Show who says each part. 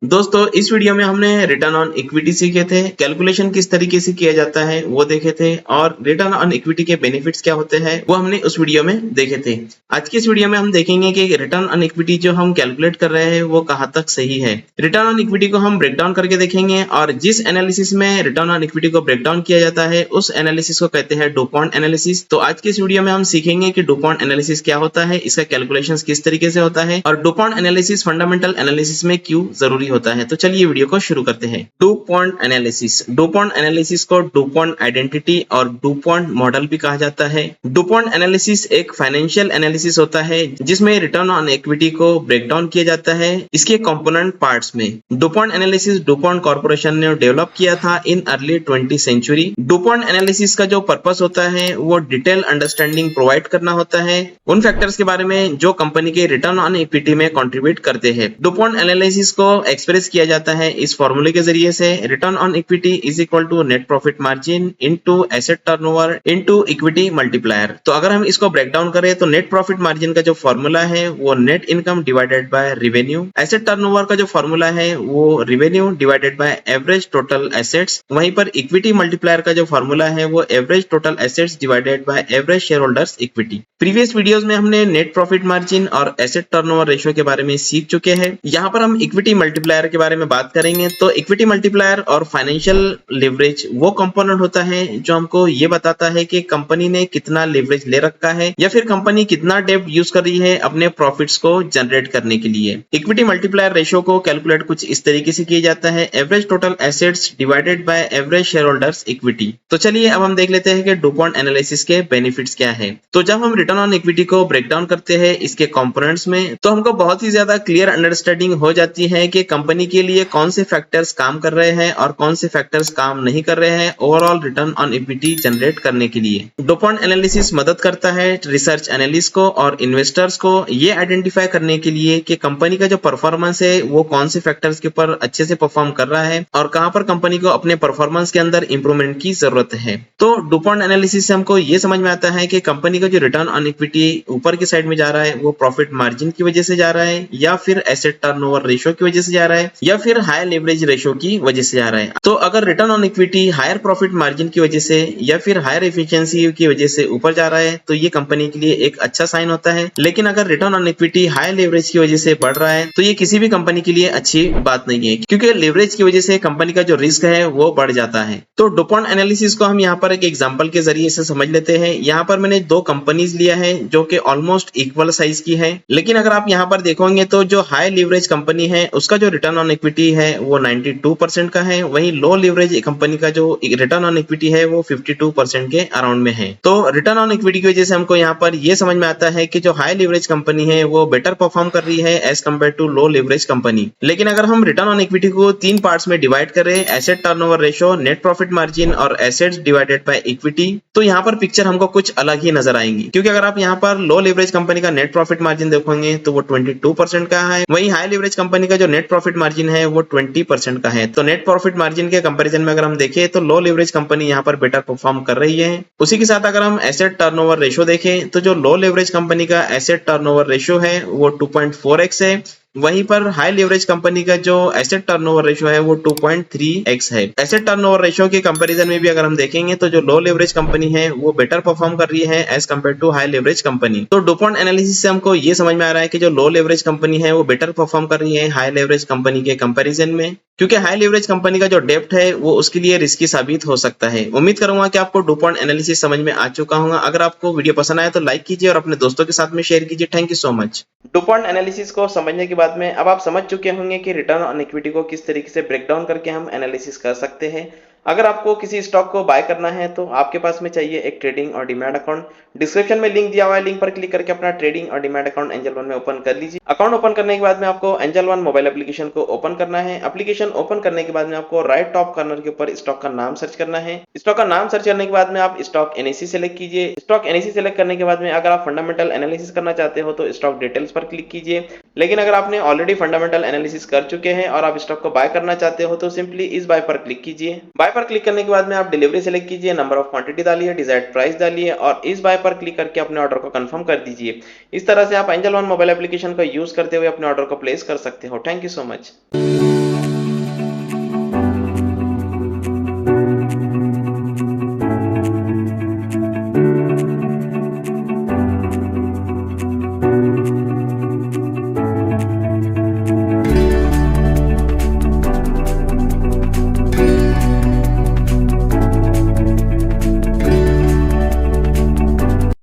Speaker 1: दोस्तों इस वीडियो में हमने रिटर्न ऑन इक्विटी सीखे थे, कैलकुलेशन किस तरीके से किया जाता है वो देखे थे और रिटर्न ऑन इक्विटी के बेनिफिट्स क्या होते हैं वो हमने उस वीडियो में देखे थे। आज की इस वीडियो में हम देखेंगे कि रिटर्न ऑन इक्विटी जो हम कैलकुलेट कर रहे हैं वो कहाँ तक सही है। रिटर्न ऑन इक्विटी को हम ब्रेक डाउन करके देखेंगे और जिस एनालिसिस में रिटर्न ऑन इक्विटी को ब्रेक डाउन किया जाता है उस एनालिसिस को कहते हैं डुपॉन्ट एनालिसिस। तो आज की इस वीडियो में हम सीखेंगे कि डुपॉन्ट एनालिसिस क्या होता है, इसका कैलकुलेशन किस तरीके से होता है और डुपॉन्ट एनालिसिस फंडामेंटल एनालिसिस में क्यों जरूरी होता है। तो चलिए वीडियो को शुरू करते हैं। डुपॉन्ट एनालिसिस को डुपॉन्ट आइडेंटिटी और डुपॉन्ट मॉडल भी कहा जाता है। डुपॉन्ट एनालिसिस एक फाइनेंशियल एनालिसिस होता है जिसमें रिटर्न ऑन इक्विटी को ब्रेक डाउन किया जाता है इसके कंपोनेंट पार्ट्स में। डुपॉन्ट एनालिसिस डुपॉन्ट कॉर्पोरेशन ने डेवलप किया था in early 20th century. DuPont analysis का जो पर्पस होता है वो डिटेल अंडरस्टैंडिंग प्रोवाइड करना होता है उन फैक्टर्स के बारे में जो कंपनी के रिटर्न ऑन इक्विटी में कंट्रीब्यूट करते हैं। डुपॉन्ट एनालिसिस को एक्सप्रेस किया जाता है इस फॉर्मूले के जरिए से, return on equity is equal to net profit margin into asset turnover into equity multiplier. तो अगर हम इसको ब्रेक डाउन करें तो नेट प्रॉफिट मार्जिन का जो फॉर्मूला है वो net income divided by revenue, asset turnover का जो फॉर्मूला है वो revenue divided by average total assets, वहीं पर इक्विटी मल्टीप्लायर का जो फॉर्मूला है वो average total assets divided by average share holders equity. Previous videos में हमने नेट प्रॉफिट मार्जिन और एसेट टर्नओवर रेशियो के बारे में सीख चुके हैं। यहाँ पर हम इक्विटी मल्टीप्लायर के बारे में बात करेंगे। तो इक्विटी मल्टीप्लायर और फाइनेंशियल लिवरेज वो कंपोनेंट होता है जो हमको ये बताता है कि कंपनी ने कितना लिवरेज ले रखा है या फिर कंपनी कितना डेब्ट यूज कर रही है अपने प्रॉफिट्स को जनरेट करने के लिए। इक्विटी मल्टीप्लायर रेशियो को कैलकुलेट कुछ इस तरीके से किया जाता है, average total assets divided by average share holders equity. तो चलिए अब हम देख लेते हैं कि डुपॉन्ट एनालिसिस के बेनिफिट्स क्या है। तो जब हम रिटर्न ऑन इक्विटी को ब्रेक डाउन करते हैं इसके कंपोनेंट्स में तो हमको बहुत ही ज्यादा क्लियर अंडरस्टैंडिंग हो जाती है कि कंपनी के लिए कौन से फैक्टर्स काम कर रहे हैं और कौन से फैक्टर्स काम नहीं कर रहे हैं overall return on equity generate करने के लिए। डुपॉन्ट एनालिसिस मदद करता है रिसर्च एनालिस्ट को और इन्वेस्टर्स को ये आइडेंटिफाई करने के लिए कि कंपनी का जो परफॉर्मेंस है वो कौन से फैक्टर्स के ऊपर अच्छे से परफॉर्म कर रहा है और कहां पर कंपनी को अपने परफॉर्मेंस के अंदर इंप्रूवमेंट की जरूरत है। तो डुपॉन्ट एनालिसिस से हमको ये समझ में आता है कि कंपनी का जो रिटर्न ऑन इक्विटी ऊपर की साइड में जा रहा है वो प्रॉफिट मार्जिन की वजह से जा रहा है या फिर एसेट टर्नओवर रेशियो की वजह से जा रहा है या फिर हाई लेवरेज रेशियो की वजह से जा रहा है। तो अगर return on equity higher profit margin की वजह से या फिर हायर एफिशिएंसी की वजह से ऊपर जा रहा है तो ये कंपनी के लिए एक अच्छा साइन होता है। लेकिन अगर return on equity high leverage की वजह से बढ़ रहा है तो ये किसी भी कंपनी के लिए अच्छी बात नहीं है क्योंकि लेवरेज की वजह से कंपनी का जो रिस्क है वो बढ़ जाता है। तो डुपॉन्ट एनालिसिस को हम यहाँ पर एक एग्जांपल के जरिए से समझ लेते हैं। यहाँ पर मैंने दो कंपनीज लिया है जो कि ऑलमोस्ट इक्वल साइज की है, लेकिन अगर आप यहाँ पर देखोगे तो जो हाई लीवरेज कंपनी है उसका जो रिटर्न ऑन इक्विटी है वो 92% का है, वहीं लो लीवरेज कंपनी का जो रिटर्न ऑन इक्विटी है वो 52% के अराउंड में है। तो रिटर्न ऑन इक्विटी की वजह से हमको यहाँ पर ये समझ में आता है कि जो हाई लीवरेज कंपनी है वो बेटर परफॉर्म कर रही है as compare to low leverage company. लेकिन अगर हम रिटर्न ऑन इक्विटी को तीन पार्ट्स में डिवाइड करें, asset turnover ratio, net profit margin और एसेट्स डिवाइडेड बाय इक्विटी, तो यहाँ पर पिक्चर हमको कुछ अलग ही नजर आएंगी। क्योंकि अगर आप यहाँ पर लो लीवरेज कंपनी का नेट प्रॉफिट मार्जिन देखोगे तो वो 22% का है, वहीं हाई लीवरेज कंपनी का जो नेट प्रॉफिट मार्जिन है वो 20% का है। तो नेट प्रॉफिट मार्जिन के कंपैरिजन में अगर हम देखें तो लो लीवरेज कंपनी यहाँ पर बेटर परफॉर्म कर रही है। उसी के साथ अगर हम एसेट टर्नओवर रेशियो देखें तो जो लो लीवरेज कंपनी का एसेट टर्नओवर रेशियो है वो 2.4x है, वहीं पर हाई लीवरेज कंपनी का जो एसेट टर्नओवर रेशियो है वो 2.3x है। एसेट टर्नओवर रेशियो के कंपैरिजन में भी अगर हम देखेंगे तो जो लो लीवरेज कंपनी है वो बेटर परफॉर्म कर रही है as compare to high leverage company. तो डुपॉन्ट एनालिसिस से हमको ये समझ में आ रहा है कि जो लो लीवरेज कंपनी है वो बेटर परफॉर्म कर रही है हाई लीवरेज कंपनी के कंपैरिजन में, क्योंकि हाई लीवरेज कंपनी का जो डेब्ट है वो उसके लिए रिस्की साबित हो सकता है। उम्मीद करूंगा कि आपको डुपॉन्ट एनालिसिस समझ में आ चुका होगा। अगर आपको वीडियो पसंद आया तो लाइक कीजिए और अपने दोस्तों के साथ में शेयर कीजिए। Thank you so much. DuPont analysis को समझने के बाद में अब आप समझ चुके होंगे कि रिटर्न ऑन इक्विटी को किस तरीके से ब्रेक डाउन करके हम एनालिसिस कर सकते हैं। अगर आपको किसी स्टॉक को बाय करना है तो आपके पास में चाहिए एक ट्रेडिंग और डीमैट अकाउंट। डिस्क्रिप्शन में लिंक दिया हुआ है, लिंक पर क्लिक करके अपना ट्रेडिंग और डीमैट अकाउंट एंजल वन में ओपन कर लीजिए। अकाउंट ओपन करने के बाद में आपको एंजल वन मोबाइल एप्लीकेशन को ओपन करना है। एप्लीकेशन ओपन करने के बाद में आपको राइट टॉप कॉर्नर के ऊपर स्टॉक का नाम सर्च करना है। स्टॉक का नाम सर्च करने के बाद में आप स्टॉक एनएसी सेलेक्ट कीजिए। स्टॉक एनएसी सेलेक्ट करने के बाद में अगर आप फंडामेंटल एनालिसिस करना चाहते हो तो स्टॉक डिटेल्स पर क्लिक कीजिए। लेकिन अगर आपने ऑलरेडी फंडामेंटल एनालिसिस कर चुके हैं और आप स्टॉक को बाय करना चाहते हो तो सिंपली इस बाय पर क्लिक कीजिए। बाय पर क्लिक करने के बाद में आप डिलीवरी सेलेक्ट कीजिए, नंबर ऑफ क्वांटिटी डालिए, डिजायर्ड प्राइस डालिए और इस बाय पर क्लिक करके अपने ऑर्डर को कंफर्म कर दीजिए। इस तरह से आप एंजल वन मोबाइल एप्लीकेशन का यूज करते हुए अपने ऑर्डर को प्लेस कर सकते हो। Thank you so much.